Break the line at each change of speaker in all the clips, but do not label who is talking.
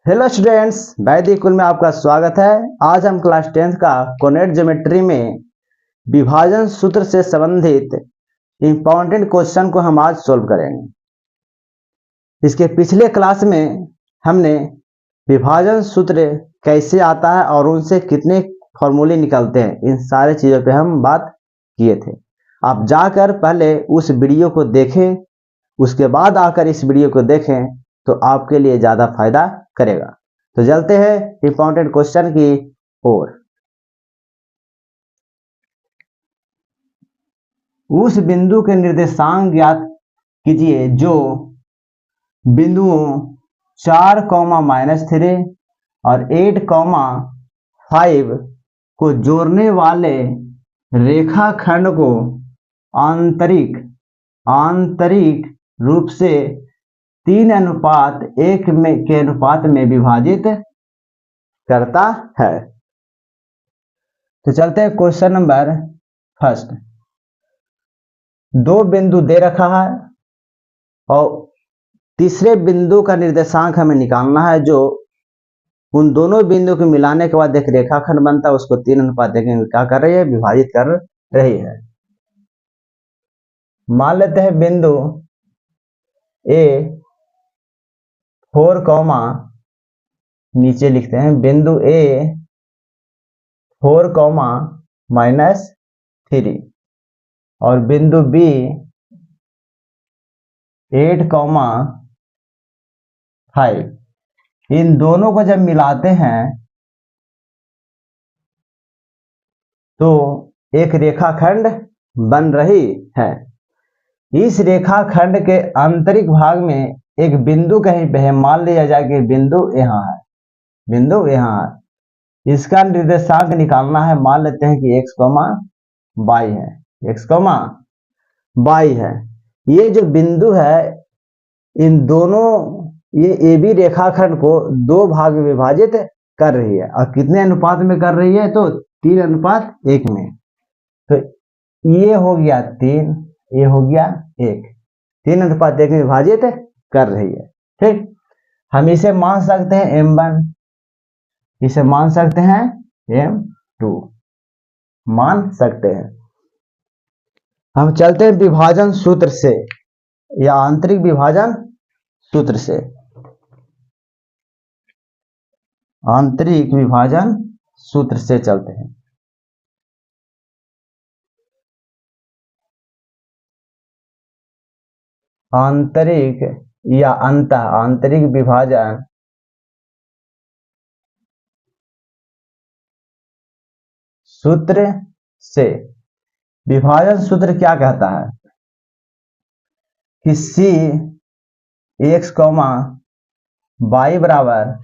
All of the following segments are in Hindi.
हेलो स्टूडेंट्स, वैदिक कुल में आपका स्वागत है। आज हम क्लास 10th का कोऑर्डिनेट ज्योमेट्री में विभाजन सूत्र से संबंधित इंपॉर्टेंट क्वेश्चन को हम आज सोल्व करेंगे। इसके पिछले क्लास में हमने विभाजन सूत्र कैसे आता है और उनसे कितने फॉर्मूले निकलते हैं, इन सारे चीज़ों पे हम बात किए थे। आप जाकर पहले उस वीडियो को देखें, उसके बाद आकर इस वीडियो को देखें तो आपके लिए ज़्यादा फायदा करेगा। तो चलते हैं इंपॉर्टेंट क्वेश्चन की ओर। उस बिंदु के निर्देशांक ज्ञात कीजिए जो बिंदुओं 4,-3 और 8,5 को जोड़ने वाले रेखाखंड को आंतरिक रूप से 3:1 के अनुपात में विभाजित करता है। तो चलते हैं क्वेश्चन नंबर फर्स्ट। दो बिंदु दे रखा है और तीसरे बिंदु का निर्देशांक हमें निकालना है, जो उन दोनों बिंदु को मिलाने के बाद एक रेखाखंड बनता है, उसको 3:1 में क्या कर रही है, विभाजित कर रही है। मान लेते हैं बिंदु ए 4, नीचे लिखते हैं बिंदु ए 4,-3 और बिंदु बी 8,5। इन दोनों को जब मिलाते हैं तो एक रेखाखंड बन रही है। इस रेखाखंड के आंतरिक भाग में एक बिंदु कहीं पे है, मान लिया जाए कि बिंदु यहाँ है, इसका निर्देशांक निकालना है। मान लेते हैं कि x, y है, x, y है। ये जो बिंदु है, इन दोनों ये ए बी रेखाखंड को दो भाग में विभाजित कर रही है और कितने अनुपात में कर रही है, तो 3:1 में। तो ये हो गया 3, ये हो गया 1, 3:1 में विभाजित कर रही है। ठीक, हम इसे मान सकते हैं m1, इसे मान सकते हैं m2, मान सकते हैं। हम चलते हैं विभाजन सूत्र से या आंतरिक विभाजन सूत्र से। आंतरिक विभाजन सूत्र से चलते हैं। आंतरिक या आंतरिक विभाजन सूत्र से। विभाजन सूत्र क्या कहता है कि सी x, y बराबर,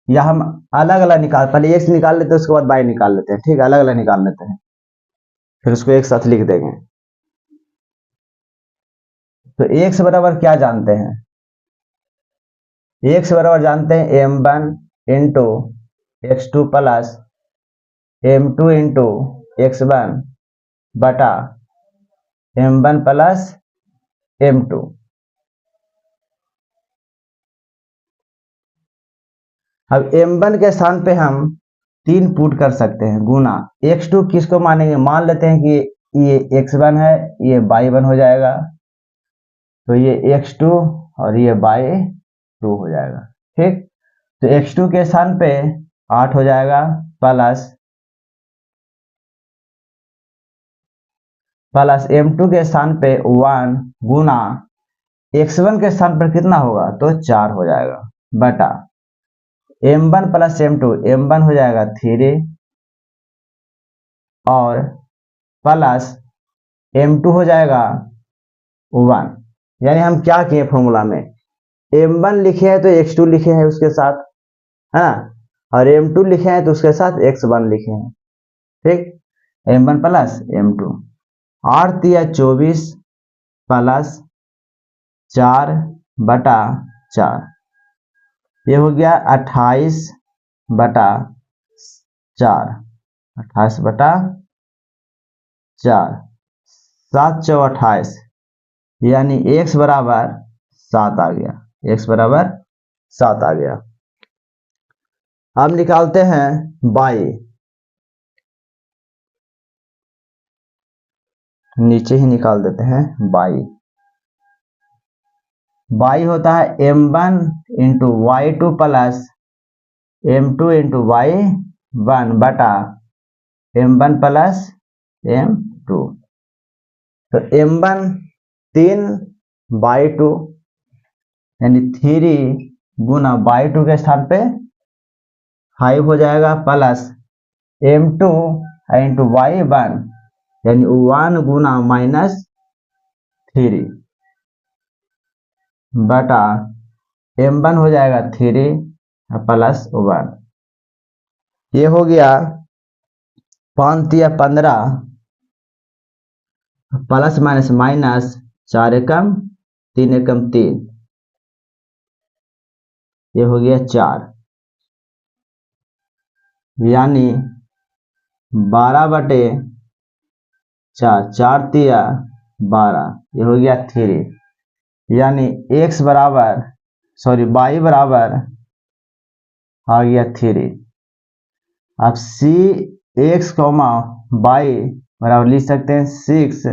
या हम अलग अलग पहले x निकाल लेते हैं, उसके बाद y निकाल लेते हैं। ठीक, अलग अलग निकाल लेते हैं, फिर उसको एक साथ लिख देंगे। तो x बराबर क्या जानते हैं, x बराबर जानते हैं m1 into x2 plus m2 into x1 बटा m1 प्लस m2। अब m1 के स्थान पे हम 3 पुट कर सकते हैं, गुना x2 किसको मानेंगे, मान लेते हैं कि ये x1 है, ये y1 हो जाएगा, तो ये x2 और ये y2 हो जाएगा। ठीक, तो x2 के स्थान पे 8 हो जाएगा, प्लस m2 के स्थान पे 1 गुना x1 के स्थान पर कितना होगा, तो 4 हो जाएगा, बटा m1 प्लस m2, m1 हो जाएगा 3 और प्लस m2 हो जाएगा 1। यानी हम क्या किए फॉर्मूला में, m1 लिखे हैं तो x2 लिखे हैं उसके साथ, है ना, और m2 लिखे हैं तो उसके साथ x1 लिखे हैं। ठीक, m1 प्लस m2, 8 तिया 24 प्लस 4 बटा 4, ये हो गया 28 बटा 4, 28 बटा 4, 7 × 28, यानी x बराबर 7 आ गया, x बराबर 7 आ गया। अब निकालते हैं बाई, नीचे ही निकाल देते हैं बाई। बाई होता है m1 into y2 plus m2 into y1 बटा m1 प्लस m2। तो m1 3/2 यानी 3 गुना बाई 2 के स्थान पे 5 हो जाएगा, प्लस m2 इंटू y1 यानी 1 गुना -3 बटा m1 हो जाएगा 3 प्लस 1। ये हो गया 5 या 15 प्लस माइनस माइनस 4 एकम 3 एकम 3, ये हो गया 4, यानी 12/4, 4 तिया 12, ये हो गया 3, यानी x बराबर y बराबर आ गया 3। अब सी x, y बराबर लिख सकते हैं 6,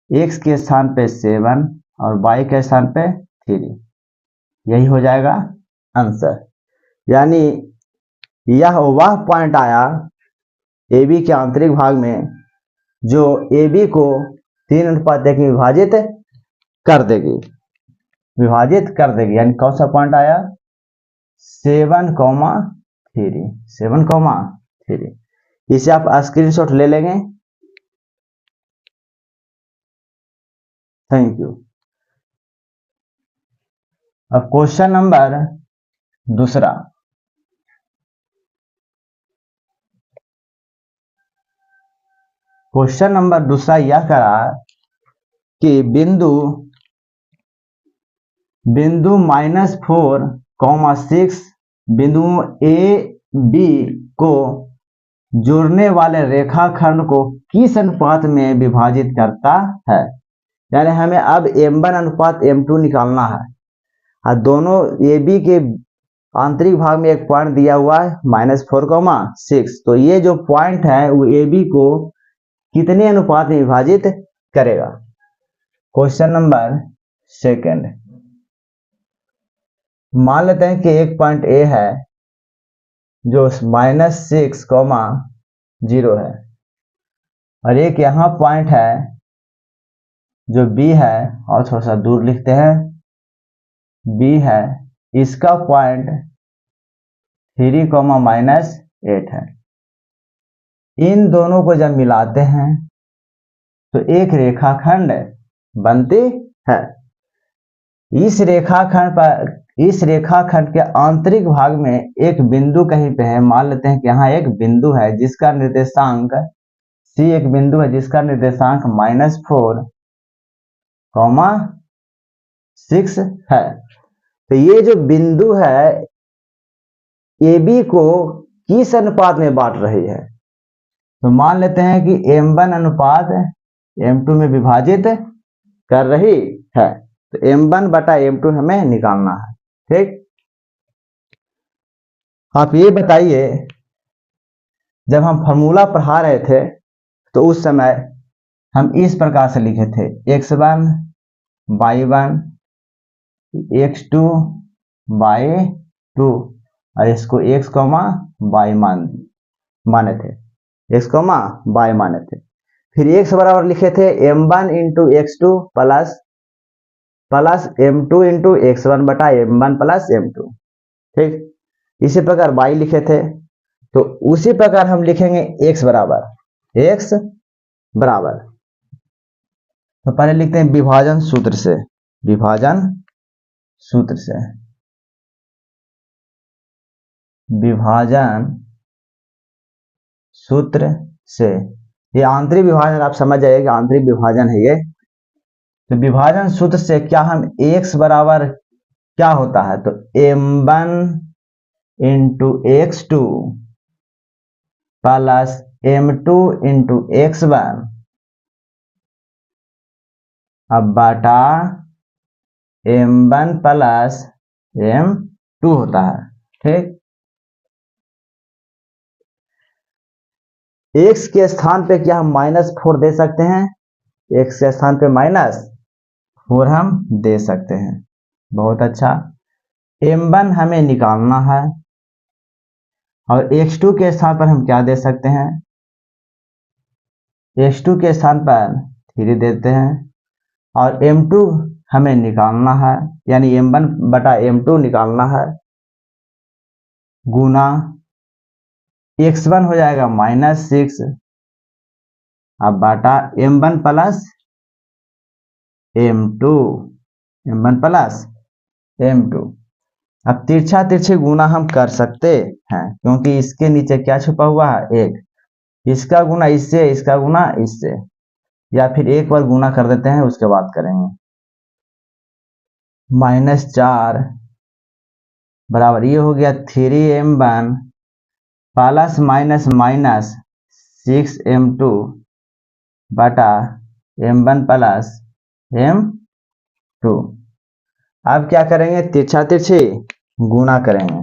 x के स्थान पे 7 और y के स्थान पे 3, यही हो जाएगा आंसर। यानी यह वह पॉइंट आया ए बी के आंतरिक भाग में जो ए बी को 3:1 में विभाजित कर देगी, यानी कौन सा पॉइंट आया 7,3। इसे आप स्क्रीनशॉट ले लेंगे। Thank you. अब क्वेश्चन नंबर दूसरा, यह करा कि बिंदु -4,6 बिंदुओं ए बी को जोड़ने वाले रेखाखंड को किस अनुपात में विभाजित करता है। यानी हमें अब m1 अनुपात m2 निकालना है और दोनों ए बी के आंतरिक भाग में एक पॉइंट दिया हुआ है -4,6। तो ये जो पॉइंट है वो ए बी को कितने अनुपात में विभाजित करेगा। क्वेश्चन नंबर सेकंड, मान लेते हैं कि एक पॉइंट ए है जो -6,0 है और एक यहाँ पॉइंट है जो बी है, और थोड़ा सा दूर लिखते हैं बी है, इसका पॉइंट 3,-8 है। इन दोनों को जब मिलाते हैं तो एक रेखाखंड बनती है। इस रेखाखंड के आंतरिक भाग में एक बिंदु कहीं पे है, मान लेते हैं कि यहाँ एक बिंदु है जिसका निर्देशांक सी, एक बिंदु है जिसका निर्देशांक -4,6 है। तो ये जो बिंदु है ए बी को किस अनुपात में बांट रही है। तो मान लेते हैं कि m1 अनुपात m2 में विभाजित कर रही है। तो m1 बटा m2 हमें निकालना है। ठीक, आप ये बताइए, जब हम फॉर्मूला पढ़ा रहे थे तो उस समय हम इस प्रकार से लिखे थे x1 y1 x2 y2 और इसको x, y माने थे, y माने थे। फिर x बराबर लिखे थे m1 into x2 plus m2 into x1 बटा m1 प्लस m2। ठीक, इसी प्रकार y लिखे थे, तो उसी प्रकार हम लिखेंगे x बराबर, तो पहले लिखते हैं विभाजन सूत्र से ये आंतरिक विभाजन, आप समझ जाइए कि आंतरिक विभाजन है ये। तो विभाजन सूत्र से क्या हम x बराबर क्या होता है, तो m1 into x2 plus m2 into x1 अब बटा m1 प्लस m2 होता है। ठीक, x के स्थान पे क्या हम -4 दे सकते हैं? x के स्थान पे -4 हम दे सकते हैं। बहुत अच्छा। m1 हमें निकालना है और x2 के स्थान पर हम क्या दे सकते हैं? x2 के स्थान पर 3 देते हैं और m2 हमें निकालना है, यानी m1 बटा m2 निकालना है, गुना x1 हो जाएगा -6 अब बटा m1 plus m2, m1 plus m2। अब तिरछा तिरछे गुना हम कर सकते हैं क्योंकि इसके नीचे क्या छुपा हुआ है? 1। इसका गुना इससे, इसका गुना इससे, या फिर एक बार गुना कर देते हैं उसके बाद करेंगे। -4 बराबर ये हो गया 3m1 प्लस माइनस 6m2 बटा m1 प्लस m2। अब क्या करेंगे? तिरछा तिरछे गुना करेंगे।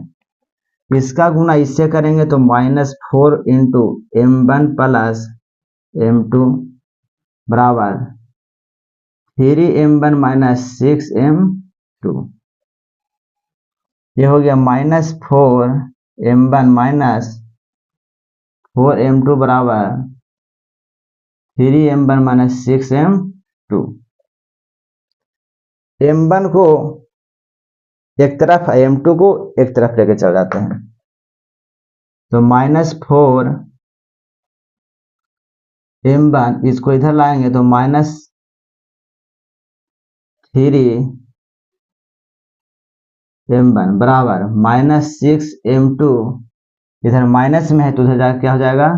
इसका गुना इससे करेंगे तो -4 इंटू m1 प्लस m2 बराबर 3m1 माइनस 6m2। ये हो गया -4m1 माइनस 4m2 बराबर 3m1 माइनस 6m2। m1 को एक तरफ, m2 को एक तरफ लेके चल जाते हैं तो -4m1 इसको इधर लाएंगे तो -3m1 बराबर -6m2, इधर माइनस में है तो उधर जाकर क्या हो जाएगा?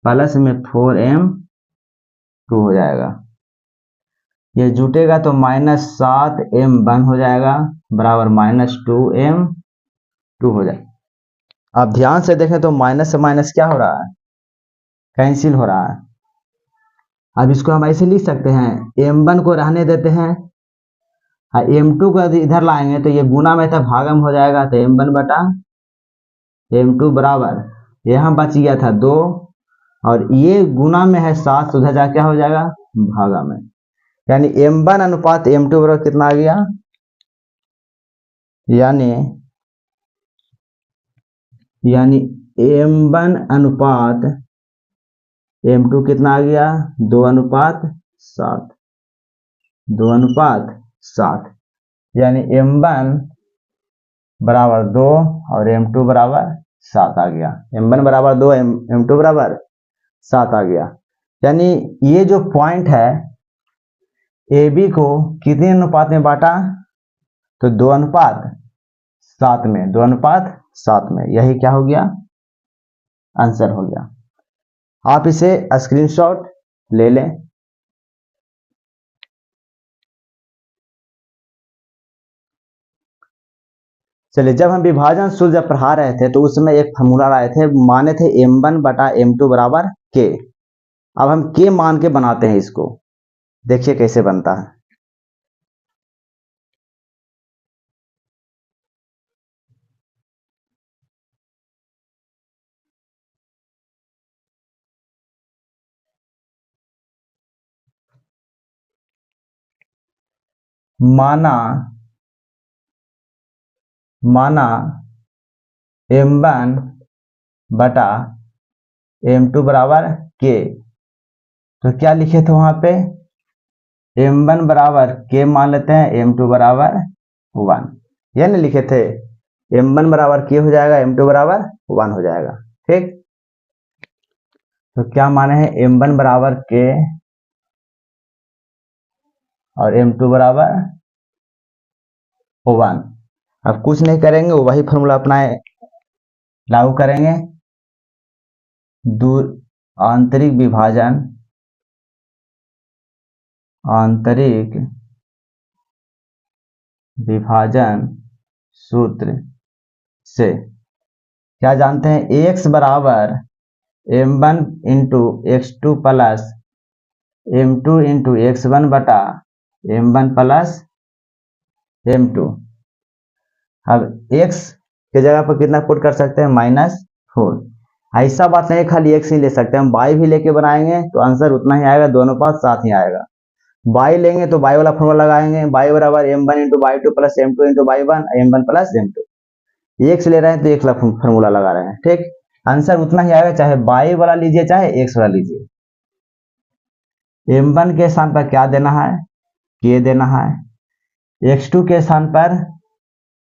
प्लस में 4m2 हो जाएगा। ये जुटेगा तो -7m1 हो जाएगा बराबर -2m2 हो जाएगा। अब ध्यान से देखें तो माइनस से माइनस क्या हो रहा है? कैंसिल हो रहा है। अब इसको हम ऐसे लिख सकते हैं, m1 को रहने देते हैं और m2 को इधर लाएंगे तो ये गुना में था भागम हो जाएगा तो m1 बटा m2 बराबर यहाँ बच गया था 2 और ये गुना में है 7 तो उधर जा क्या हो जाएगा? भागा में, यानी m1 अनुपात m2 बराबर कितना आ गया? यानी m1 अनुपात m2 कितना आ गया? 2:7, 2:7, यानी m1 बराबर 2 और m2 बराबर 7 आ गया। m1 बराबर 2, m2 बराबर 7 आ गया। यानी ये जो पॉइंट है AB को कितने अनुपात में बांटा? तो 2:7 में, 2:7 में। यही क्या हो गया? आंसर हो गया। आप इसे स्क्रीनशॉट ले लें। चलिए, जब हम विभाजन सूत्र जब पढ़ा रहे थे तो उसमें एक फॉर्मूला लाए थे, माने थे m1 बटा m2 बराबर k। अब हम k मान के बनाते हैं इसको, देखिए कैसे बनता है। माना m1 बटा m2 बराबर k, तो क्या लिखे थे वहां पे? m1 बराबर k मान लेते हैं, m2 बराबर 1, ये नहीं लिखे थे? m1 बराबर k हो जाएगा, m2 बराबर 1 हो जाएगा। ठीक, तो क्या माने हैं? m1 बराबर k और m2 बराबर 1। अब कुछ नहीं करेंगे, वही फॉर्मूला अपनाए लागू करेंगे। दूर आंतरिक विभाजन सूत्र से क्या जानते हैं? x बराबर m1 into x2 plus m2 into x1 बटा m1 प्लस m2। अब x के जगह पर कितना पुट कर सकते हैं? -4। ऐसा बात नहीं खाली x ही ले सकते हैं, हम y भी लेके बनाएंगे तो आंसर उतना ही आएगा, दोनों पास साथ ही आएगा। y लेंगे तो y वाला फॉर्मूला लगाएंगे, y बराबर m1 into y two plus m2 into y1 m1 plus m2। x ले रहे हैं तो x वाला फॉर्मूला लगा रहे हैं, ठीक। आंसर उतना ही आएगा, चाहे y वाला लीजिए चाहे x वाला लीजिए। m1 के स्थान पर क्या देना है, k देना है। x2 के स्थान पर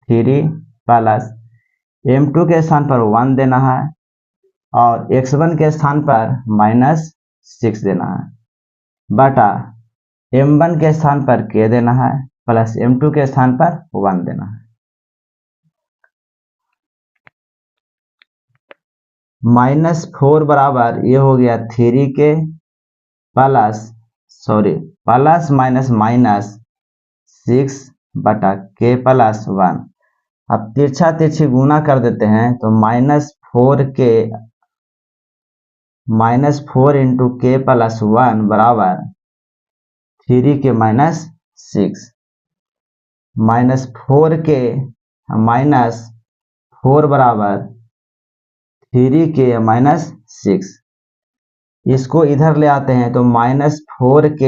3 प्लस m2 के स्थान पर 1 देना है और x1 के स्थान पर -6 देना है, बटा m1 के स्थान पर k देना है प्लस m2 के स्थान पर 1 देना है। -4 बराबर ये हो गया 3k प्लस माइनस 6 बटा k प्लस 1। अब तिरछा तिरछी गुना कर देते हैं तो -4 इंटू के प्लस 1 बराबर 3k -6 -4k -4 बराबर 3k -6। इसको इधर ले आते हैं तो -4k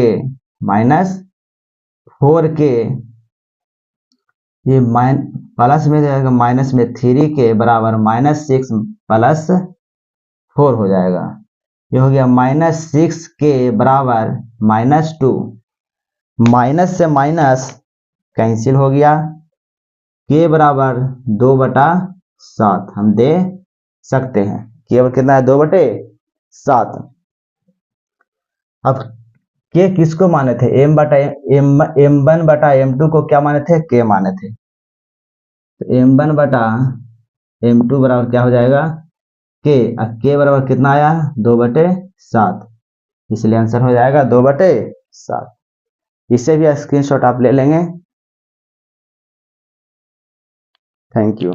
ये प्लस में जाएगा, माइनस में 3k बराबर -6 प्लस 4 हो जाएगा। ये हो गया -6k बराबर -2, माइनस से माइनस कैंसिल हो गया, k बराबर 2/7 हम दे सकते हैं। केवल कितना है, 2/7। अब k किसको माने थे, m1 बटा m2 को क्या माने थे, k माने थे। तो m1 बटा m2 बराबर क्या हो जाएगा, k। अब k बराबर कितना आया, 2/7, इसलिए आंसर हो जाएगा 2/7। इससे भी स्क्रीनशॉट आप ले लेंगे। Thank you.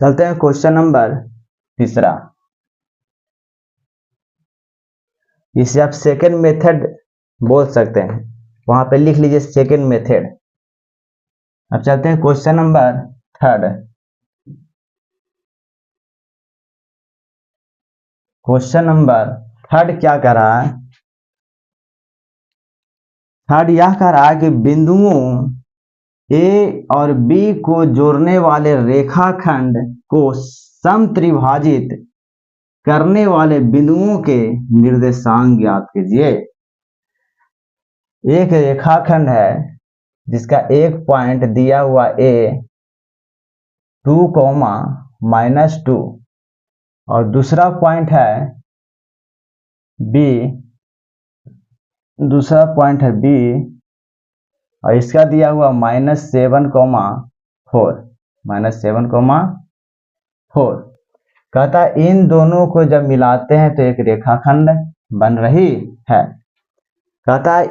चलते हैं क्वेश्चन नंबर 3। इसे आप सेकेंड मेथड बोल सकते हैं, वहां पे लिख लीजिए सेकेंड मेथड। अब चलते हैं क्वेश्चन नंबर 3। क्वेश्चन नंबर 3 क्या कह रहा है, 3 यह कह रहा है कि बिंदुओं A और B को जोड़ने वाले रेखाखंड को समत्रिभाजित करने वाले बिंदुओं के निर्देशांक ज्ञात कीजिए। एक रेखाखंड है जिसका एक पॉइंट दिया हुआ A 2, -2 और दूसरा पॉइंट है B, और इसका दिया हुआ -7,4 कहता है इन दोनों को जब मिलाते हैं तो एक रेखाखंड बन रही है। कहता है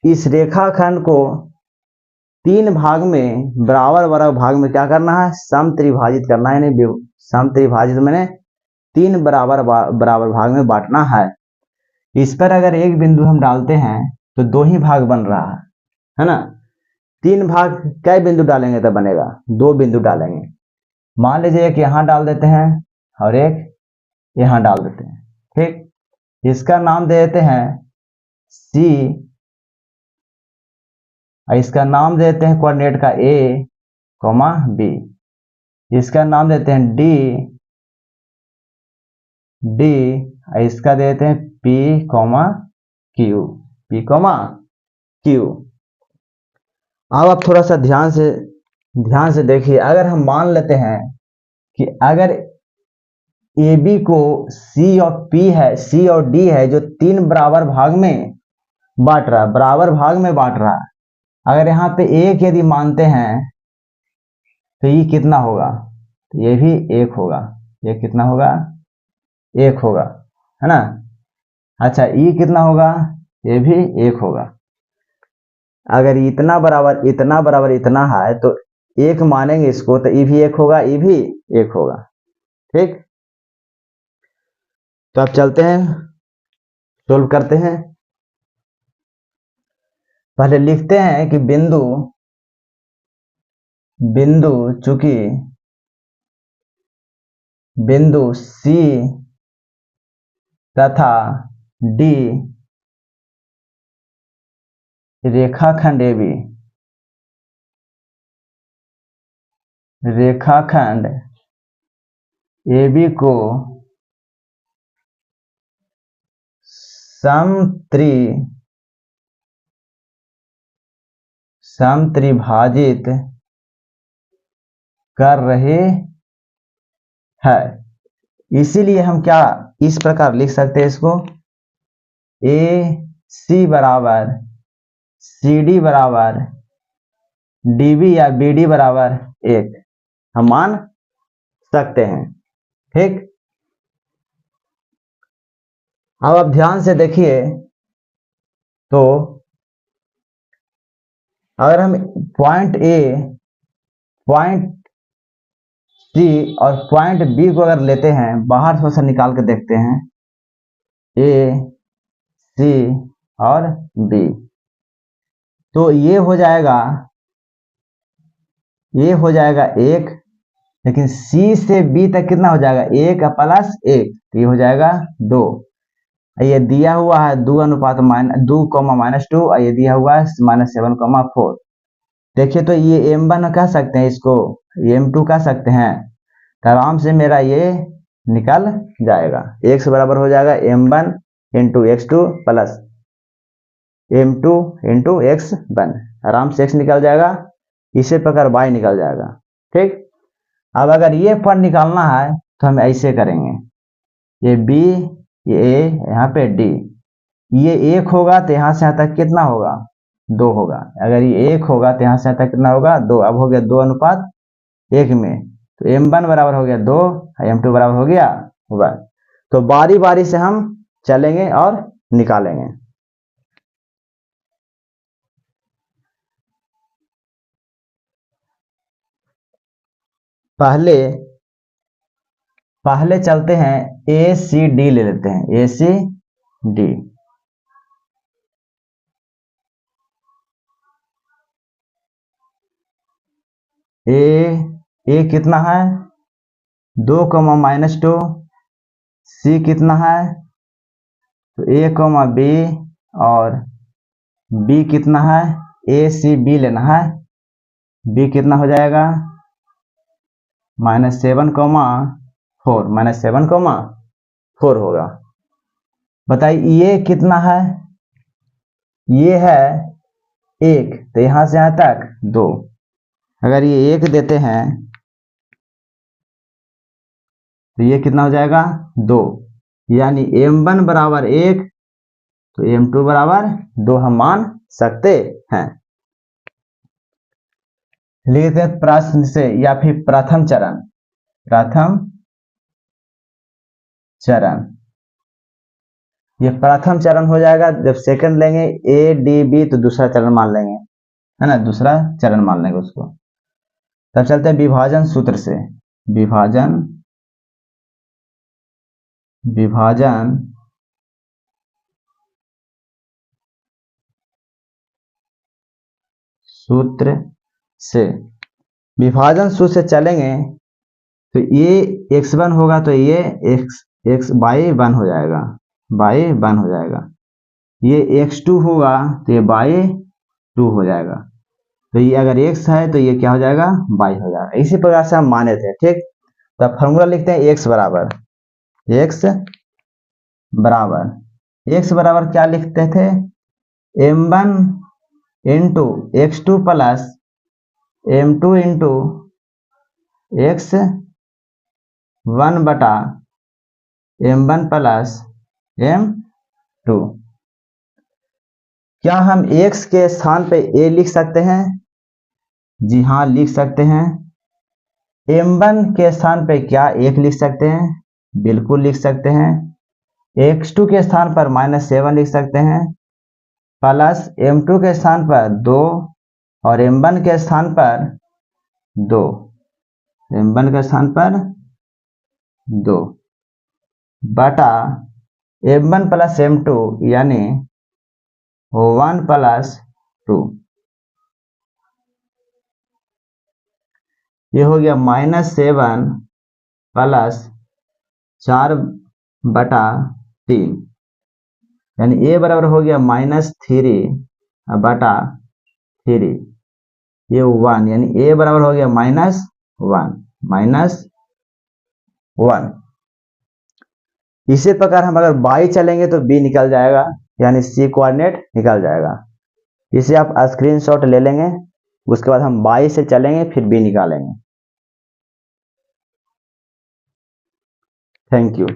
इस रेखाखंड को 3 भाग में बराबर भाग में क्या करना है, समत्रिभाजित करना है। यानी समत्रिभाजित मैंने 3 बराबर भाग में बांटना है। इस पर अगर एक बिंदु हम डालते हैं तो 2 ही भाग बन रहा है ना। 3 भाग कई बिंदु डालेंगे तब बनेगा, 2 बिंदु डालेंगे। मान लीजिए एक यहाँ डाल देते हैं और एक यहाँ डाल देते हैं, ठीक। इसका नाम दे देते हैं C, इसका नाम देते हैं कोऑर्डिनेट का A, B। इसका नाम देते हैं D, इसका देते हैं P, Q। अब आप थोड़ा सा ध्यान से देखिए, अगर हम मान लेते हैं कि अगर AB को C और D है जो 3 बराबर भाग में बांट रहा है, अगर यहाँ पे एक यदि मानते हैं तो ये कितना होगा, तो ये भी 1 होगा। ये कितना होगा, 1 होगा, है ना। अच्छा, ये कितना होगा, ये भी 1 होगा। अगर इतना बराबर इतना है तो 1 मानेंगे इसको तो ये भी 1 होगा, ये भी 1 होगा, ठीक। तो अब चलते हैं सोल्व करते हैं। पहले लिखते हैं कि बिंदु चूंकि बिंदु C तथा D रेखाखंड AB को समत्रिभाजित कर रहे हैं। इसीलिए हम क्या इस प्रकार लिख सकते हैं इसको, AC बराबर CD बराबर DB या BD बराबर 1 हम मान सकते हैं। ठीक, अब आप ध्यान से देखिए तो अगर हम पॉइंट A, पॉइंट C और पॉइंट B को अगर लेते हैं, बाहर थोड़ा सा निकाल के देखते हैं, A, C और B, तो ये हो जाएगा 1, लेकिन C से B तक कितना हो जाएगा 1 प्लस 1, तो ये हो जाएगा 2। ये दिया हुआ है 2 अनुपात -2, और ये दिया हुआ है -7,4। देखिए तो ये M1 कह सकते हैं, इसको M2 कह सकते हैं, तो आराम से मेरा ये निकल जाएगा। x बराबर हो जाएगा M1 into x2 plus M2 into x1, आराम से x निकल जाएगा, इसी प्रकार y निकल जाएगा। ठीक, अब अगर ये पद निकालना है तो हम ऐसे करेंगे, ये B, ये A, यहाँ पे D, ये 1 होगा तो यहाँ से यहाँ तक कितना होगा 2 होगा, अगर ये 1 होगा तो यहाँ से यहाँ तक कितना होगा 2, अब हो गया 2 अनुपात 1 में, तो M1 बराबर हो गया 2, M2 बराबर हो गया 1। तो बारी बारी से हम चलेंगे और निकालेंगे। पहले चलते हैं ACD ले लेते हैं, ACD, A कितना है 2, -2, C कितना है तो A, B, और B कितना है ACB लेना है, B कितना हो जाएगा -7,4 होगा। बताइए ये कितना है, ये है 1, तो यहां से यहां तक 2, अगर ये 1 देते हैं तो ये कितना हो जाएगा 2, यानी M1 बराबर 1 तो M2 बराबर 2 हम मान सकते हैं। लिखते हैं प्रश्न से, या फिर प्रथम चरण, ये प्रथम चरण हो जाएगा। जब सेकंड लेंगे ADB तो दूसरा चरण मान लेंगे, है ना, दूसरा चरण मान लेंगे उसको। तब चलते हैं विभाजन सूत्र से, विभाजन सूत्र से चलेंगे तो ये x1 होगा तो ये y1 हो जाएगा, ये x2 होगा तो ये y2 हो जाएगा, तो ये अगर x है तो ये क्या हो जाएगा y हो जाएगा। इसी प्रकार से हम माने थे। ठीक, तो फॉर्मूला लिखते हैं x बराबर क्या लिखते थे M1 into x2 plus M2 into x1 बटा M1 प्लस M2। क्या हम x के स्थान पे a लिख सकते हैं? जी हाँ, लिख सकते हैं। M1 के स्थान पे क्या 1 लिख सकते हैं? बिल्कुल लिख सकते हैं। x2 के स्थान पर -7 लिख सकते हैं, प्लस M2 के स्थान पर 2 और M1 के स्थान पर 2, बटा M1 प्लस M2 यानी 1 प्लस 2, ये हो गया -7 प्लस 4/3, यानी a बराबर हो गया -3/3, ये 1, यानी a बराबर हो गया -1। इसी प्रकार हम अगर बाई चलेंगे तो b निकल जाएगा, यानी c कोऑर्डिनेट निकल जाएगा। इसे आप स्क्रीनशॉट ले लेंगे, उसके बाद हम बाई से चलेंगे फिर b निकालेंगे। Thank you.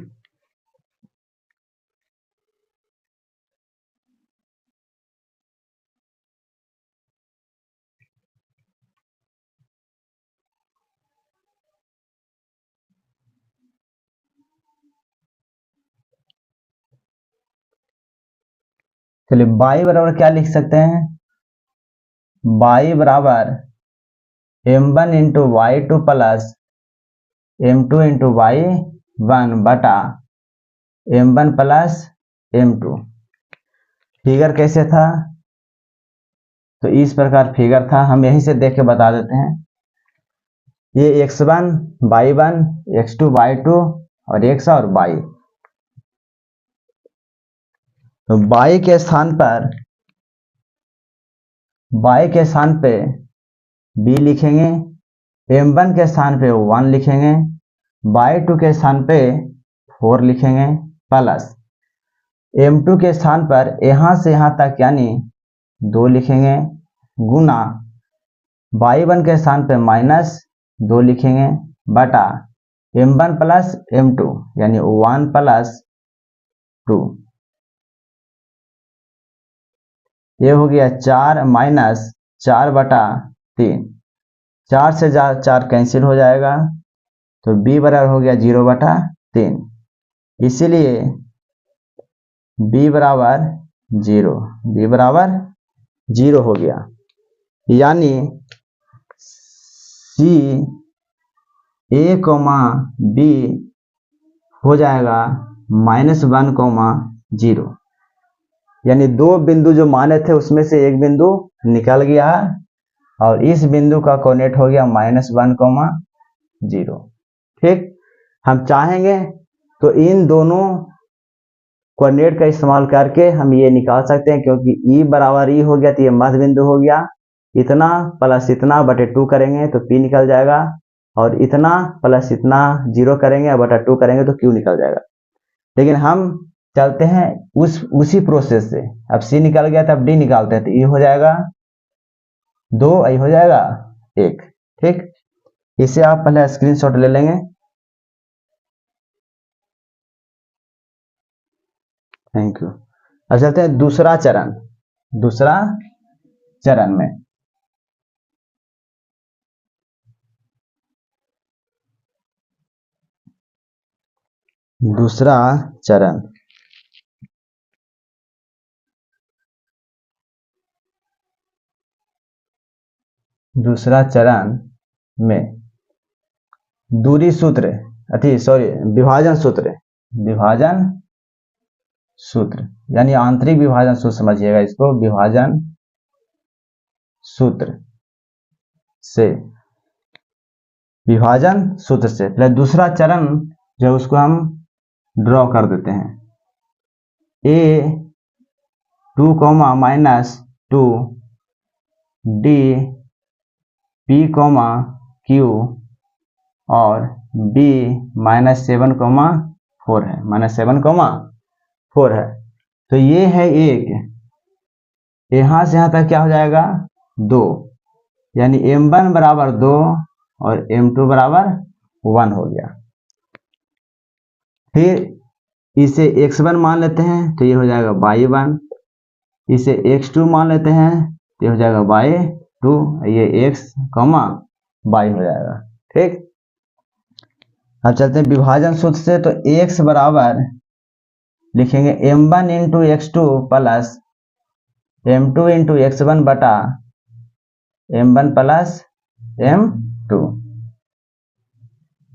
चलिए बाई बराबर क्या लिख सकते हैं, बाई बराबर m1 into y two plus m2 into y one बटा m1 प्लस m2। फिगर कैसे था, तो इस प्रकार फिगर था, हम यहीं से देख के बता देते हैं। ये x1 y1 x2 y2 और x और y, तो y के स्थान पे b लिखेंगे, m1 के स्थान पे 1 लिखेंगे, y2 के स्थान पे 4 लिखेंगे, प्लस m2 के स्थान पर यहां से यहां तक यानी 2 लिखेंगे, गुना y1 के स्थान पे -2 लिखेंगे, बटा m1 प्लस m2 यानी 1 प्लस 2। ये हो गया 4 माइनस 4/3, 4 से 4 कैंसिल हो जाएगा, तो b बराबर हो गया 0/3, इसीलिए b बराबर 0 हो गया, यानी c a, b हो जाएगा -1, 0, यानी 2 बिंदु जो माने थे उसमें से एक बिंदु निकल गया और इस बिंदु का कोऑर्डिनेट हो गया -1, 0। ठीक, हम चाहेंगे तो इन दोनों कोऑर्डिनेट का इस्तेमाल करके हम ये निकाल सकते हैं, क्योंकि e बराबर e हो गया तो ये मध्य बिंदु हो गया, इतना प्लस इतना बटे 2 करेंगे तो p निकल जाएगा, और इतना प्लस इतना 0 करेंगे और बटा 2 करेंगे तो q निकल जाएगा। लेकिन हम चलते हैं उसी प्रोसेस से, अब c निकल गया तब d निकालते हैं, तो e हो जाएगा 2, i हो जाएगा 1। ठीक, इसे आप पहले स्क्रीनशॉट ले लेंगे। Thank you. अब चलते हैं दूसरा चरण में। दूसरा चरण, में दूरी सूत्र विभाजन सूत्र यानी आंतरिक विभाजन सूत्र समझिएगा इसको, विभाजन सूत्र से पहले दूसरा चरण जो उसको हम ड्रॉ कर देते हैं, a2, -2 d p, q और b -7, 4 है। तो ये है एक, यहां से यहां तक क्या हो जाएगा 2, यानी m1 बराबर 2 और m2 बराबर 1 हो गया। फिर इसे x1 मान लेते हैं तो ये हो जाएगा y1, इसे x2 मान लेते हैं तो ये हो जाएगा y2, ये x, y हो जाएगा। ठीक, अब चलते हैं विभाजन सूत्र से, तो x बराबर लिखेंगे m1 into x2 plus m2 into x1 बटा m1 प्लस m2।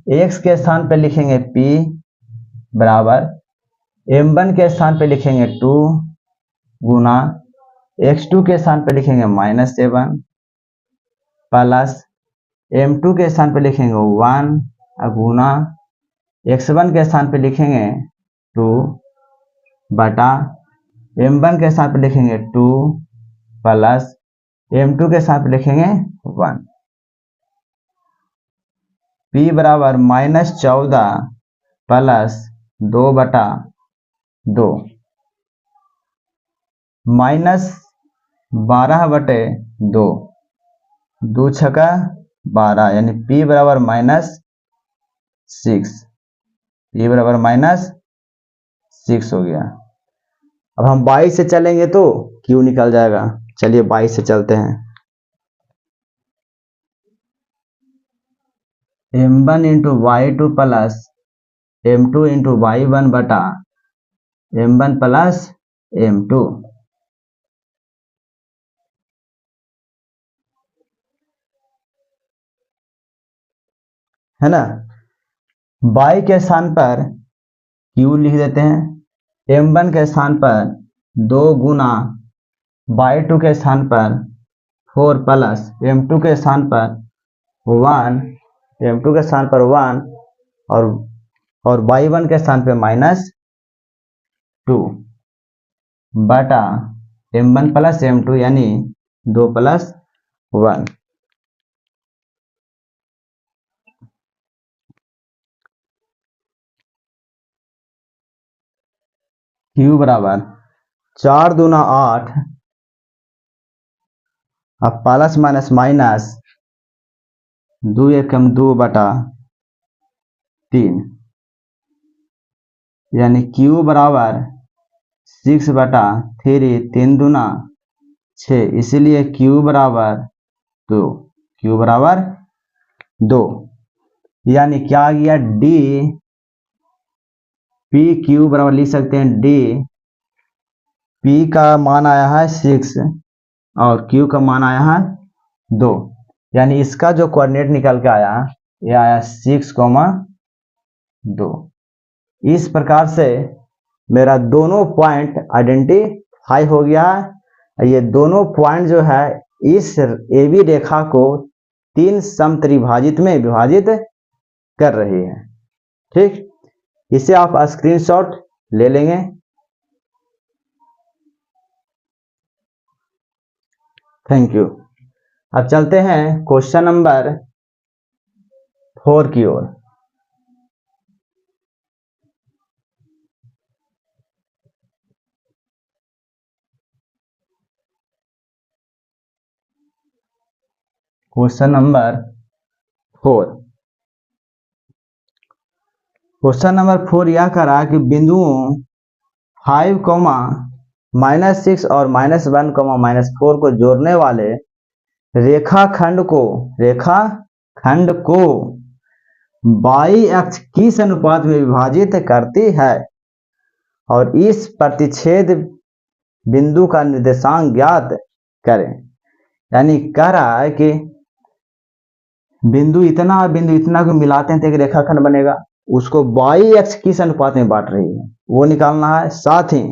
x के स्थान पे लिखेंगे p बराबर m1 के स्थान पे लिखेंगे 2 गुना x2 के स्थान पे लिखेंगे -7 प्लस m2 के स्थान पे लिखेंगे 1 गुना x1 के स्थान पे लिखेंगे 2 बटा m1 के स्थान पे लिखेंगे 2 प्लस m2 के स्थान पे लिखेंगे 1। p बराबर -14 प्लस 2 बटा 2 -12 बटे 2, 2 छका 12, यानी p बराबर -6, p बराबर -6 हो गया। अब हम 22 से चलेंगे तो q निकल जाएगा। चलिए 22 से चलते हैं। m1 into y2 plus m2 into y1 बटा m1 प्लस m2, है ना। y के स्थान पर q लिख देते हैं, m1 के स्थान पर 2 गुना y2 के स्थान पर 4 प्लस m2 के स्थान पर 1, m2 के स्थान पर 1 और y1 के स्थान पे -2 बटा m1 प्लस m2 यानी 2 प्लस 1। q बराबर 4 दूना 8, अब प्लस माइनस माइनस 2 एकम 2 बटा 3, यानी q बराबर 6 बटा 3, 3 दूना 6, इसीलिए q बराबर 2, q बराबर 2, यानी क्या आ गया d, p q बराबर लिख सकते हैं d, p का मान आया है 6 और q का मान आया है 2, यानी इसका जो कोऑर्डिनेट निकल के आया ये आया 6,2। इस प्रकार से मेरा दोनों पॉइंट आइडेंटिफाई हो गया है। ये दोनों पॉइंट जो है इस AB रेखा को 3 समत्रिभाजित में विभाजित कर रही है। ठीक, इसे आप स्क्रीनशॉट ले लेंगे। Thank you. अब चलते हैं क्वेश्चन नंबर 4 की ओर। Question number 4। क्वेश्चन नंबर 4 यह कह रहा है कि बिंदुओं 5, -6 और -1, -4 को जोड़ने वाले रेखाखंड को बाई अक्ष किस अनुपात में विभाजित करती है और इस प्रतिच्छेद बिंदु का निर्देशांक ज्ञात करें। यानी कह रहा है कि बिंदु इतना और बिंदु इतना को मिलाते हैं तो एक रेखाखंड बनेगा, उसको बाई अक्ष किस अनुपात में बांट रही है वो निकालना है। साथ ही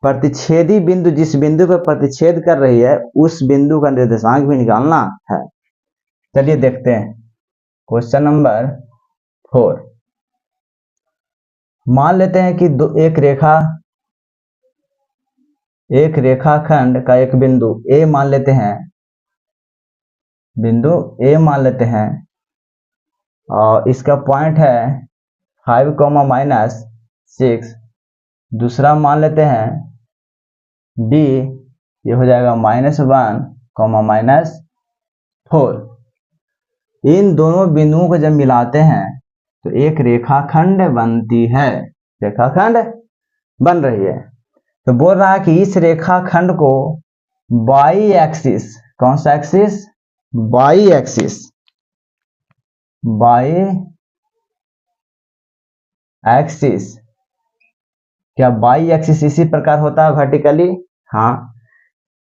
प्रतिच्छेदी बिंदु जिस बिंदु पर प्रतिच्छेद कर रही है उस बिंदु का निर्देशांक भी निकालना है। चलिए देखते हैं क्वेश्चन नंबर 4। मान लेते हैं कि एक रेखाखंड का एक बिंदु A मान लेते हैं, बिंदु A मान लेते हैं और इसका पॉइंट है 5, -6। दूसरा मान लेते हैं D, ये हो जाएगा -1, -4। इन दोनों बिंदुओं को जब मिलाते हैं तो एक रेखाखंड बनती है, रेखाखंड बन रही है। तो बोल रहा है कि इस रेखाखंड को बाई एक्सिस, कौन सा axis, by axis, by axis, क्या बाई एक्सिस इसी प्रकार होता है वर्टिकली? हाँ,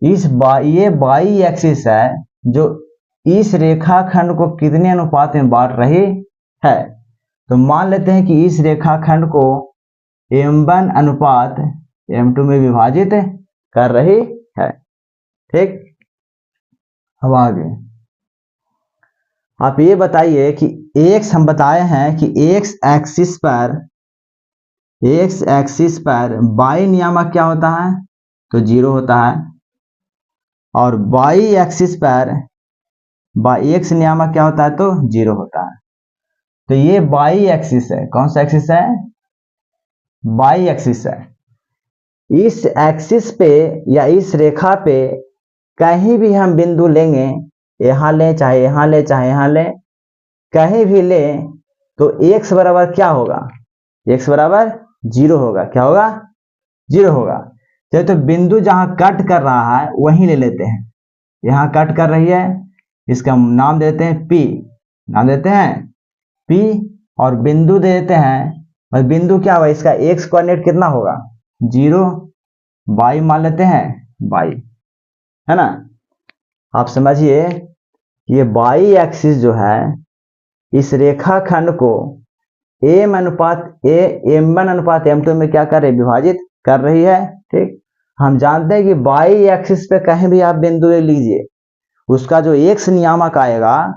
ये बाई एक्सिस है जो इस रेखाखंड को कितने अनुपात में बांट रही है। तो मान लेते हैं कि इस रेखाखंड को m1 अनुपात m2 में विभाजित कर रही है। ठीक, अब आगे आप ये बताइए कि एक्स हम बताए हैं कि एक्स एक्सिस पर बाई नियामक क्या होता है, तो 0 होता है, और बाई एक्सिस पर एक्स नियामक क्या होता है, तो 0 होता है। तो ये बाई एक्सिस है, कौन सा एक्सिस है, बाई एक्सिस है। इस एक्सिस पे या इस रेखा पे कहीं भी हम बिंदु लेंगे, यहां ले चाहे यहां ले चाहे यहां ले, कहीं भी ले, तो x बराबर क्या होगा, x बराबर 0 होगा। क्या होगा, 0 होगा। चलिए तो बिंदु जहां कट कर रहा है वहीं ले लेते हैं। यहां कट कर रही है, इसका नाम देते हैं P, नाम देते हैं P, और बिंदु दे देते हैं, और बिंदु क्या होगा, इसका x कोऑर्डिनेट कितना होगा, 0, बाई मान लेते हैं, बाई, है ना। आप समझिए ये बाई एक्सिस जो है इस रेखाखंड को m अनुपात m2 में क्या कर रही है, विभाजित कर रही है। ठीक, हम जानते हैं कि बाई एक्सिस पे कहीं भी आप बिंदु ले लीजिए, उसका जो x नियामक आएगा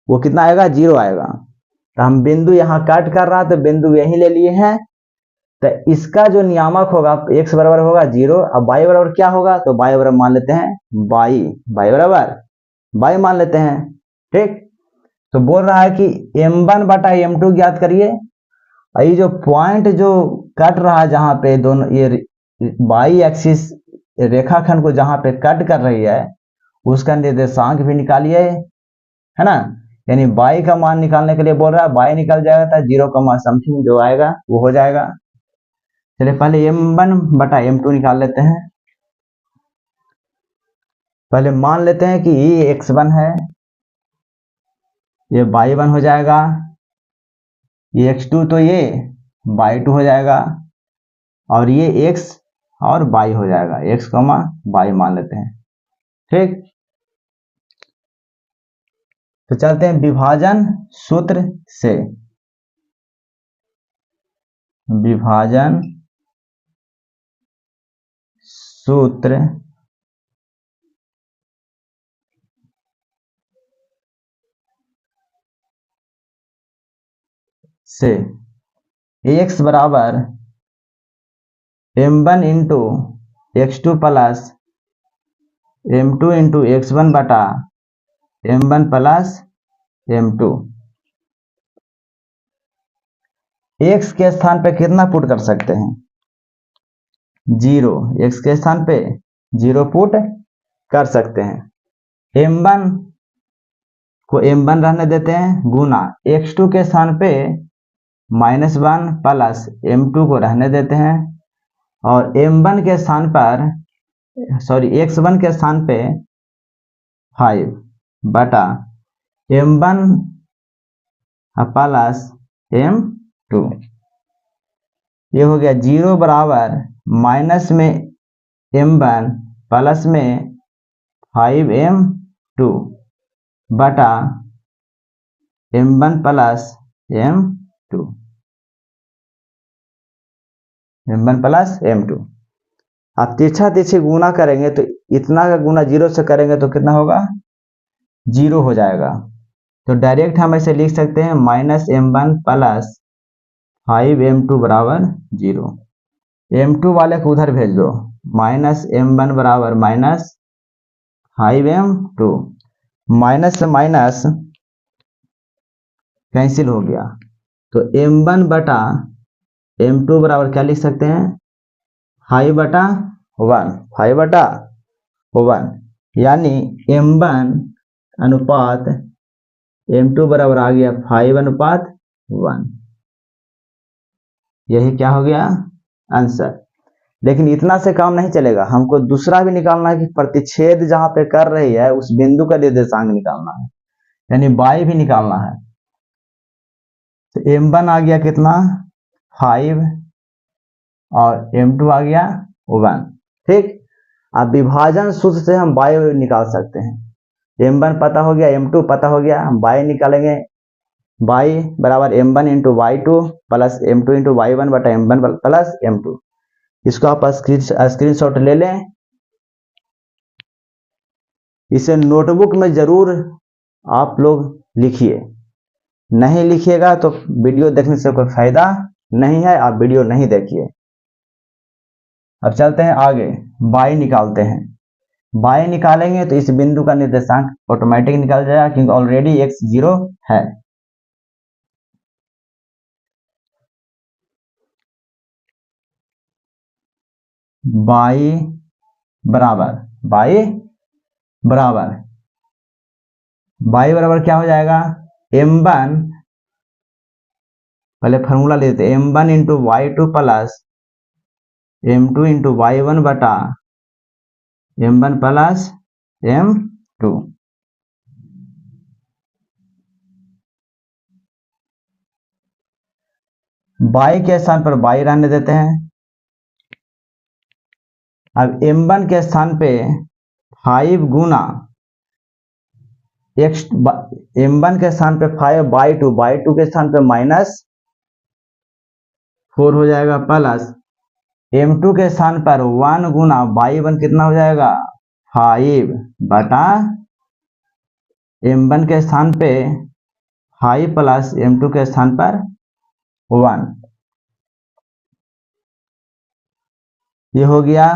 वो कितना आएगा, 0 आएगा। तो हम बिंदु यहाँ कट कर रहा तो बिंदु यही ले लिए हैं, तो इसका जो नियामक होगा x बराबर होगा 0, अब y बराबर क्या होगा, तो y बराबर मान लेते हैं बाई, y बराबर बाई मान लेते हैं। ठीक, तो बोल रहा है कि m1 बटा m2 ज्ञात करिए। ये जो पॉइंट जो कट रहा है जहां पे दोनों ये बाई एक्सिस रेखाखंड को जहां पे कट कर रही है उसका निर्देशांक भी निकालिए, है ना। यानी बाई का मान निकालने के लिए बोल रहा है, बाई निकल जाएगा तो 0, समथिंग जो आएगा वो हो जाएगा। चलिए पहले m1 बटा m2 निकाल लेते हैं। पहले मान लेते हैं कि ये x1 है, ये y1 हो जाएगा, ये x2 तो ये y2 हो जाएगा, और ये x और y हो जाएगा, x, y मान लेते हैं। ठीक, तो चलते हैं विभाजन सूत्र से। विभाजन सूत्र से x बराबर m1 into x2 plus m2 into x1 बटा m1 प्लस m2। x के स्थान पे कितना पुट कर सकते हैं, 0, x के स्थान पे 0 पुट कर सकते हैं। m1 को m1 रहने देते हैं, गुना x2 के स्थान पे -1 प्लस m2 को रहने देते हैं, और m1 के स्थान पर x1 के स्थान पे 5 बटा m1 प्लस m2। ये हो गया 0 बराबर माइनस में m1 प्लस में 5m2 बटा m1 plus m2, m1 plus m2। आप तिरछा तिरछी गुना करेंगे तो इतना का गुना 0 से करेंगे तो कितना होगा, 0 हो जाएगा। तो डायरेक्ट हम ऐसे लिख सकते हैं -m1 प्लस 5m2 बराबर 0। m2 वाले को उधर भेज दो, -m1 बराबर -5m2, माइनस से माइनस कैंसिल हो गया, तो m1 बटा m2 बराबर क्या लिख सकते हैं, 5 बटा 1, 5 बटा 1, यानी m1 अनुपात m2 बराबर आ गया 5 अनुपात 1। यही क्या हो गया, आंसर। लेकिन इतना से काम नहीं चलेगा, हमको दूसरा भी निकालना है कि प्रतिच्छेद जहां पे कर रही है उस बिंदु का निर्देशांक निकालना है, यानी बाई भी निकालना है। तो m1 आ गया कितना, 5, और m2 आ गया 1। ठीक, अब विभाजन सूत्र से हम बाई निकाल सकते हैं। m1 पता हो गया, m2 पता हो गया, हम बाई निकालेंगे। बाई बराबर m1 into y2 plus m2 into y1 बटा m1 प्लस m2। इसको आप स्क्रीनशॉट ले लें, इसे नोटबुक में जरूर आप लोग लिखिए। नहीं लिखिएगा तो वीडियो देखने से कोई फायदा नहीं है, आप वीडियो नहीं देखिए। अब चलते हैं आगे, बाई निकालते हैं। बाई निकालेंगे तो इस बिंदु का निर्देशांक ऑटोमेटिक निकल जाएगा क्योंकि ऑलरेडी x 0 है। बाई बराबर बाई बराबर क्या हो जाएगा, m1, पहले फॉर्मूला लेते हैं, m1 into y2 plus m2 into y1 बटा m1 प्लस m2। बाई के स्थान पर बाई रहने देते हैं। अब m1 के स्थान पे 5 गुना x, m1 के स्थान पे 5 बाई टू के स्थान पे -4 हो जाएगा, प्लस m2 के स्थान पर 1 गुना y1 कितना हो जाएगा 5 बटा m1 के स्थान पे 5 प्लस m2 के स्थान पर 1। ये हो गया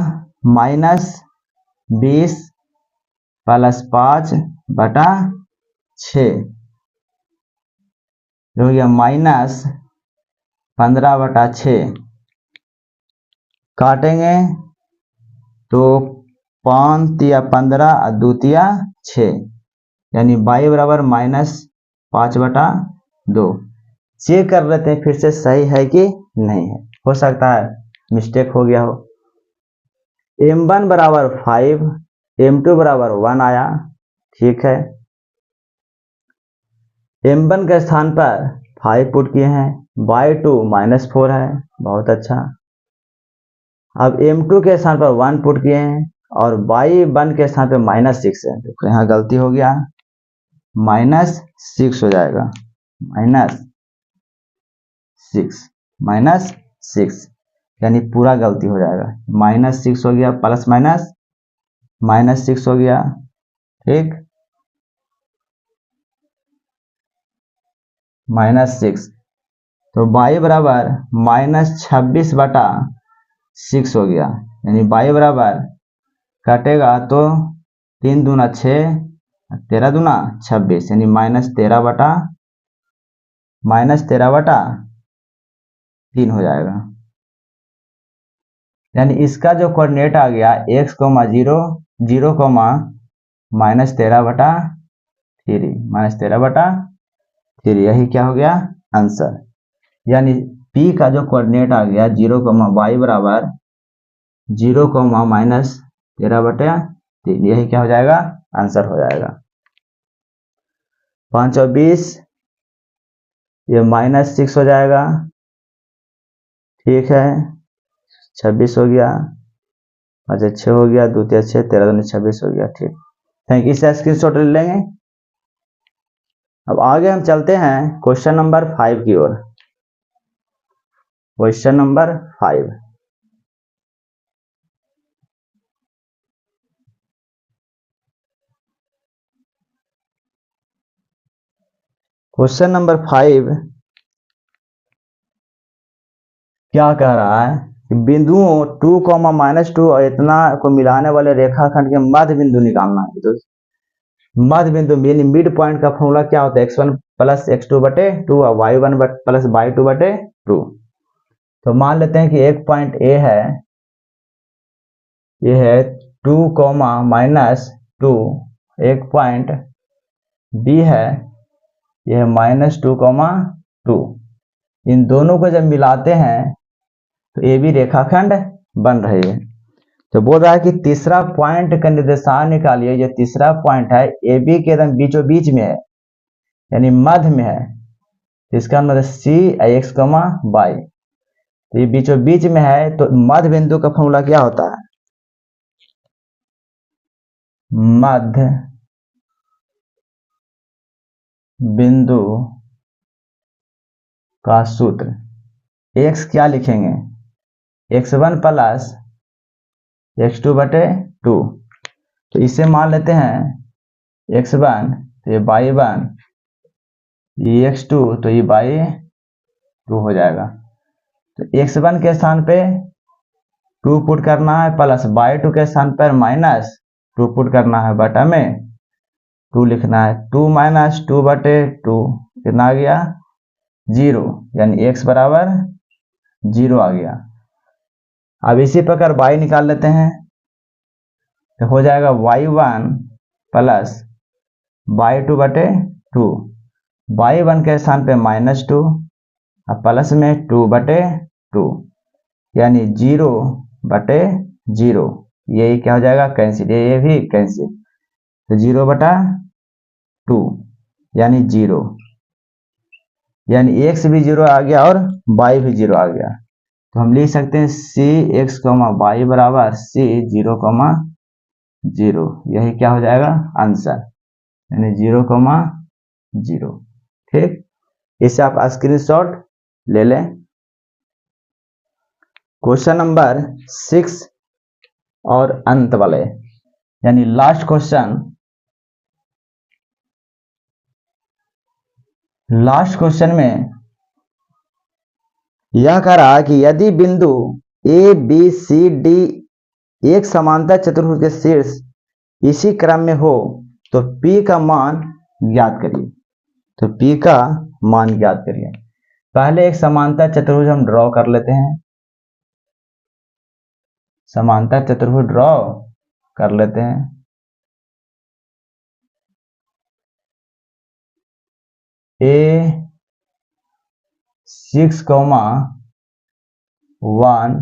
-20 प्लस 5 बटा 6, हो गया -15 बटा 6। काटेंगे तो 5 या 15 और 2 या 6, यानी बाई बराबर -5 बटा 2। चेक कर लेते हैं फिर से सही है कि नहीं है, हो सकता है मिस्टेक हो गया हो। m1 बराबर 5, m2 बराबर 1 आया, ठीक है। m1 के स्थान पर 5 पुट किए हैं, y2 -4 है, बहुत अच्छा। अब m2 के स्थान पर 1 पुट किए हैं और y1 के स्थान पर -6 है, तो यहाँ गलती हो गया, -6 हो जाएगा, -6 यानी पूरा गलती हो जाएगा। -6 हो गया, प्लस माइनस -6 हो गया, ठीक, -6। तो y बराबर -26 बटा 6 हो गया, यानी y बराबर कटेगा तो 3 दूना 6, 13 दूना 26, यानी -13 बटा 3 हो जाएगा। यानी इसका जो कोऑर्डिनेट आ गया x, 0, 0, -13 बटा 3, यही क्या हो गया आंसर। यानी P का जो कोऑर्डिनेट आ गया 0, y बराबर 0, -13 बटा 3, यही क्या हो जाएगा आंसर हो जाएगा। 5 और 20, ये -6 हो जाएगा, ठीक है। 26 हो गया, 5 6 हो गया, 2 6, 13 दूनी 26 हो गया, ठीक। थैंक यू, इसका स्क्रीनशॉट ले लेंगे। अब आगे हम चलते हैं क्वेश्चन नंबर 5 की ओर। क्वेश्चन नंबर 5, क्वेश्चन नंबर 5 क्या कह रहा है कि बिंदुओं 2, -2 और इतना को मिलाने वाले रेखाखंड के मध्य बिंदु निकालना है। तो मध्य बिंदु मिड पॉइंट का फॉर्मूला क्या होता है, x1 प्लस x2 बटे 2 और y1 प्लस y2 बटे 2। तो मान लेते हैं कि एक पॉइंट A है, ये है 2, -2, एक पॉइंट B है, यह है -2, इन दोनों को जब मिलाते हैं तो AB रेखाखंड बन रही है। तो बोल रहा है कि तीसरा पॉइंट का निर्देशांक निकालिए। ये तीसरा पॉइंट है AB के एकदम बीचों बीच में है, यानी मध्य में है, इसका मतलब CX, Y। तो ये बीचों बीच में है, तो मध्य बिंदु का फॉर्मूला क्या होता है, मध्य बिंदु का सूत्र x क्या लिखेंगे, x1 प्लस x2 बटे 2। तो इसे मान लेते हैं x1, तो ये y1 ये x2 तो ये y2 हो जाएगा। तो x1 के स्थान पे 2 पुट करना है प्लस y2 के स्थान पर -2 पुट करना है, बटा में 2 लिखना है। 2 माइनस 2 बटे 2 कितना आ गया 0, यानी x बराबर 0 आ गया। अब इसी प्रकार y निकाल लेते हैं, तो हो जाएगा y1 प्लस y2 बटे 2, y1 के स्थान पे -2 और प्लस में 2 बटे 2, यानी 0 बटे 0, यही क्या हो जाएगा कैंसिल, ये भी कैंसिल, तो 0 बटा 2 यानी 0, यानी x भी 0 आ गया और y भी 0 आ गया। तो हम लिख सकते हैं सी एक्स कॉमा वाई बराबर सी 0,0, यही क्या हो जाएगा आंसर, यानी 0,0। ठीक, इसे आप स्क्रीनशॉट ले लें। क्वेश्चन नंबर 6 और अंत वाले यानी लास्ट क्वेश्चन में यह कह रहा है कि यदि बिंदु ए बी सी डी एक समांतर चतुर्भुज के शीर्ष इसी क्रम में हो तो P का मान ज्ञात करिए। तो P का मान ज्ञात करिए। पहले एक समांतर चतुर्भुज हम ड्रॉ कर लेते हैं, समांतर चतुर्भुज ड्रॉ कर लेते हैं। A6,1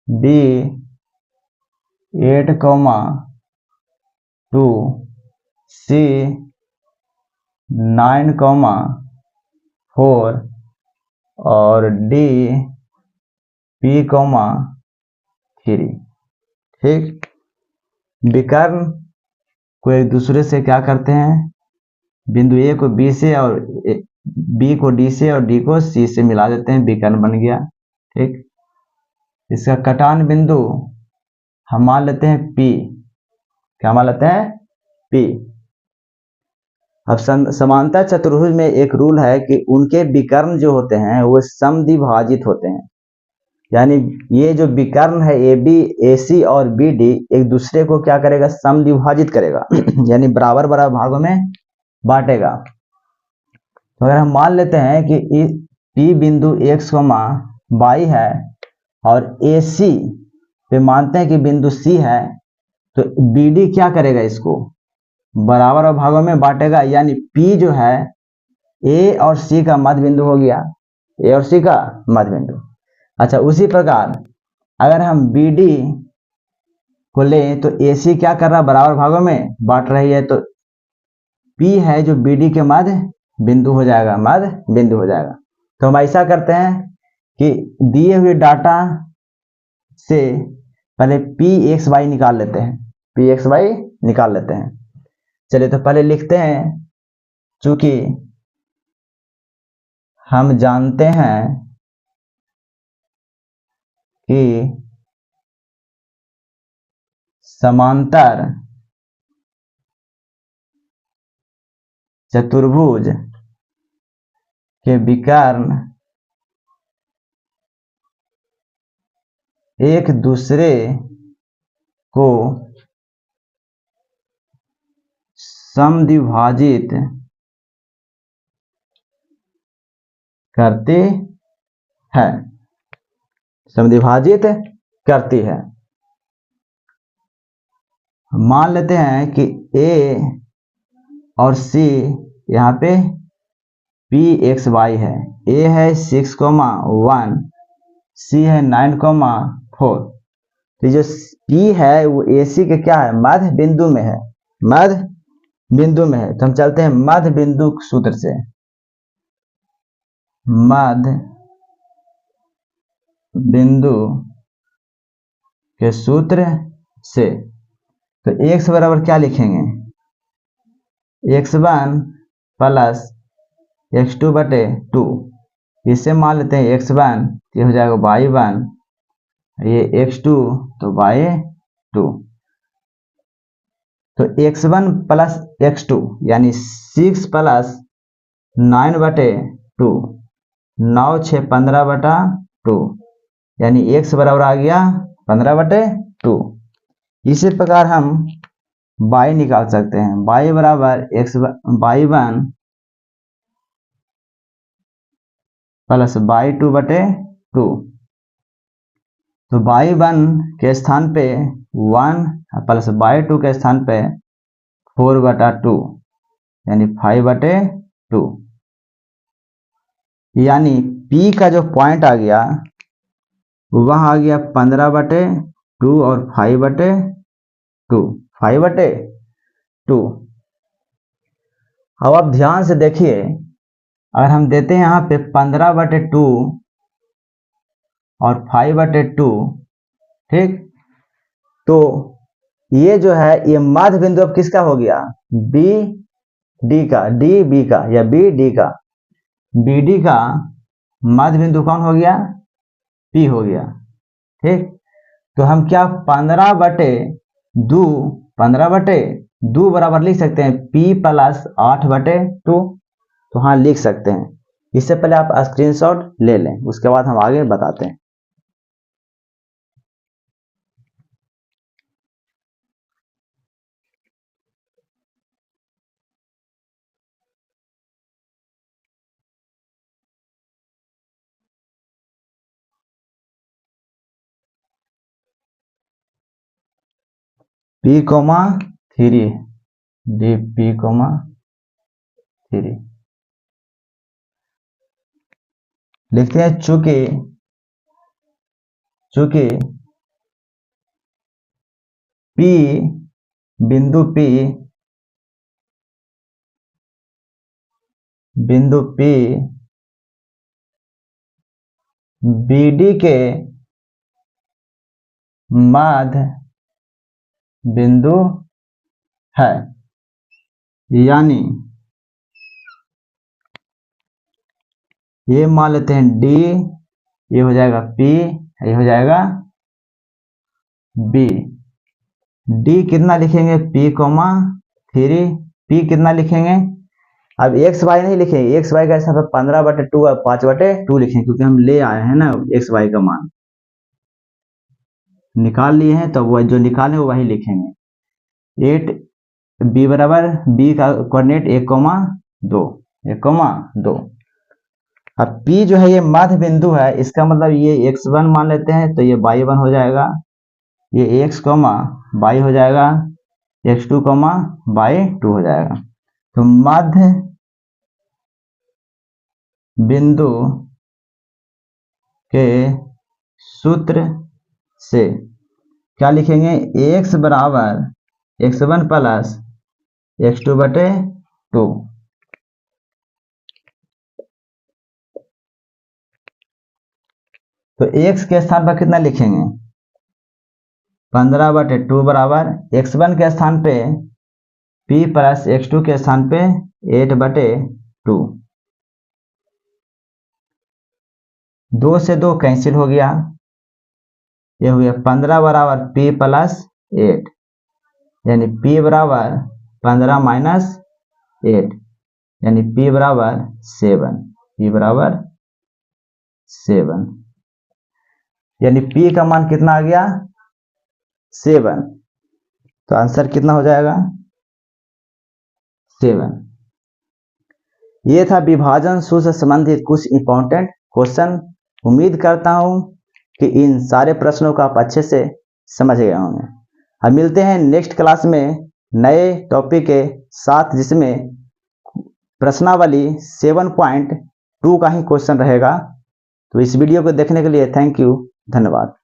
B8,2 C9,4 और DP,3। ठीक, विकर्ण को एक दूसरे से क्या करते हैं, बिंदु ए को बी से और बी को डी से और डी को सी से मिला देते हैं, विकर्ण बन गया। ठीक, इसका कटान बिंदु हम मान लेते हैं P, क्या मान लेते हैं P। अब समांतर चतुर्भुज में एक रूल है कि उनके विकर्ण जो होते हैं वो समद्विभाजित होते हैं, यानी ये जो विकर्ण है AB AC और BD एक दूसरे को क्या करेगा समद्विभाजित करेगा यानी बराबर बराबर भागों में बांटेगा। तो अगर हम मान लेते हैं कि P बिंदु x, y है और AC पे मानते हैं कि बिंदु C है, तो BD क्या करेगा इसको बराबर भागों में बांटेगा, यानी P जो है A और C का मध्य बिंदु हो गया, A और C का मध्य बिंदु। अच्छा, उसी प्रकार अगर हम BD को लें तो AC क्या कर रहा है बराबर भागों में बांट रही है, तो P है जो BD के मध्य बिंदु हो जाएगा, मध्य बिंदु हो जाएगा। तो हम ऐसा करते हैं कि दिए हुए डाटा से पहले PXY निकाल लेते हैं, PXY निकाल लेते हैं। चलिए तो पहले लिखते हैं, चूंकि हम जानते हैं कि समांतर चतुर्भुज के विकर्ण एक दूसरे को समद्विभाजित करते हैं, समद्विभाजित करती है। मान लेते हैं कि A और C यहाँ पे PXY है, A है 6,1, C है 9,4। तो जो P है वो AC के क्या है मध्य बिंदु में है, मध्य बिंदु में है। तो हम चलते हैं मध्य बिंदु सूत्र से, मध्य बिंदु के सूत्र से। तो x बराबर क्या लिखेंगे, x1 प्लस x2 बटे 2, इसे मान लेते हैं x1, ये हो जाएगा y1, ये x2 तो y2। तो x1 प्लस x2 यानी 6 प्लस 9/2, 9 6 15/2, यानी x बराबर आ गया 15/2। इसी प्रकार हम y निकाल सकते हैं। y बराबर y1 प्लस y2/2। तो y1 के स्थान पे 1 प्लस y2 के स्थान पे 4/2, यानी 5/2। यानी P का जो पॉइंट आ गया वह आ गया 15/2 और 5/2, 5/2। अब आप ध्यान से देखिए, अगर हम देते हैं यहाँ पे 15/2 और 5/2, ठीक, तो ये जो है ये मध्य बिंदु अब किसका हो गया? बी डी का, डी बी का या बी डी का। बी डी का मध्य बिंदु कौन हो गया? पी हो गया, ठीक। तो हम क्या 15/2 बराबर लिख सकते हैं P प्लस 8/2। तो हाँ लिख सकते हैं। इससे पहले आप स्क्रीनशॉट ले लें, उसके बाद हम आगे बताते हैं। P,3 डी P,3 लिखते हैं। चूंकि P बिंदु P BD के मध्य बिंदु है, यानी ये मान लेते हैं D, ये हो जाएगा P, ये हो जाएगा B। D कितना लिखेंगे? P,3। P कितना लिखेंगे? अब एक्स वाई नहीं लिखेंगे, एक्स वाई का हिसाब 15/2 और 5/2 लिखेंगे, क्योंकि हम ले आए हैं ना एक्स वाई का मान निकाल लिए हैं, तो वह जो निकाले वही लिखेंगे। 8 B बराबर, B का कोऑर्डिनेट 1,2, 1,2। अब P जो है ये मध्य बिंदु है, इसका मतलब ये x1 मान लेते हैं, तो ये y1 हो जाएगा, ये x, y हो जाएगा, x2, y2 हो जाएगा। तो मध्य बिंदु के सूत्र से क्या लिखेंगे? x बराबर x1 प्लस x2/2। तो x के स्थान पर कितना लिखेंगे? 15/2 बराबर x1 के स्थान पे p प्लस x2 के स्थान पे 8/2। 2 से 2 कैंसिल हो गया, ये हो गया 15 बराबर p प्लस 8, यानी p बराबर 15 माइनस 8, यानी p बराबर 7, p बराबर 7, यानी p का मान कितना आ गया? 7। तो आंसर कितना हो जाएगा? 7। ये था विभाजन सूत्र से संबंधित कुछ इंपॉर्टेंट क्वेश्चन। उम्मीद करता हूं कि इन सारे प्रश्नों को आप अच्छे से समझ गए होंगे। अब मिलते हैं नेक्स्ट क्लास में नए टॉपिक के साथ, जिसमें प्रश्नावली 7.2 का ही क्वेश्चन रहेगा। तो इस वीडियो को देखने के लिए थैंक यू, धन्यवाद।